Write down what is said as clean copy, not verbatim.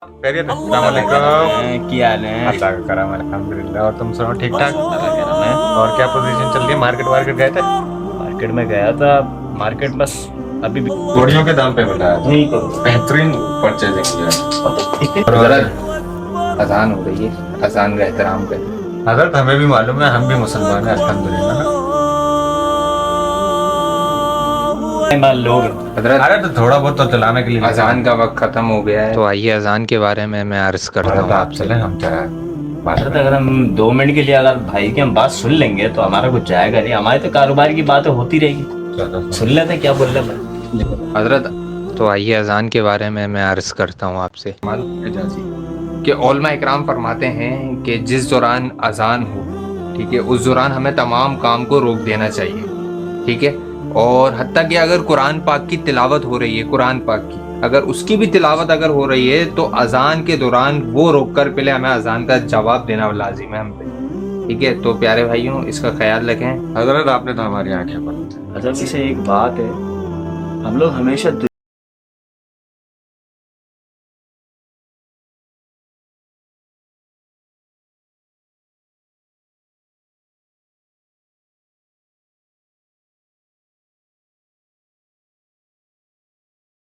खैरियत है? अस्सलाम वालेकुम। क्या हाल है? अल्लाह का करम अल्हम्दुलिल्लाह। और तुम सुनाओ ठीक ठाक? अल्लाह का करम है। और क्या पोजीशन चल रही है? मार्केट वार्केट गए थे? मार्केट में गया था। मार्केट बस अभी भी घोड़ियों के दाम पे बताया था। नहीं करो। बेहतरीन परचेजिंग किया। हज़रत अजान हो रही है, अजान का एहतराम करें। हजरत हमें भी मालूम है, हम भी मुसलमान हैं अल्हम्दुलिल्लाह ना। मान लोग हज़रत अरे तो थोड़ा बहुत तो चलाने के लिए अजान का वक्त ख़त्म हो गया है, तो आइए अजान के बारे में मैं अर्ज़ करता हूँ आप आपसे। चले, हम चले बात हजरत, करें। अगर हम 2 मिनट के लिए अगर भाई की हम बात सुन लेंगे तो हमारा कुछ जाएगा नहीं। हमारे तो कारोबार की बातें होती रहेगी। चलो, सुन लेते क्या बोल रहे हैं। हज़रत तो आइए अजान के बारे में मैं अर्ज़ करता हूँ आपसे कि उलमा इकराम फरमाते हैं कि जिस दौरान अजान हो, ठीक है, उस दौरान हमें तमाम काम को रोक देना चाहिए, ठीक है। और हत्ता कि अगर कुरान पाक की तिलावत हो रही है, कुरान पाक की अगर उसकी भी तिलावत अगर हो रही है तो अजान के दौरान वो रोक कर पहले हमें अजान का जवाब देना लाजिम है हम पे, ठीक है। तो प्यारे भाइयों, इसका ख्याल रखें। हजरत आपने तो हमारी आंखें बंद। हजरत से एक बात है, हम लोग हमेशा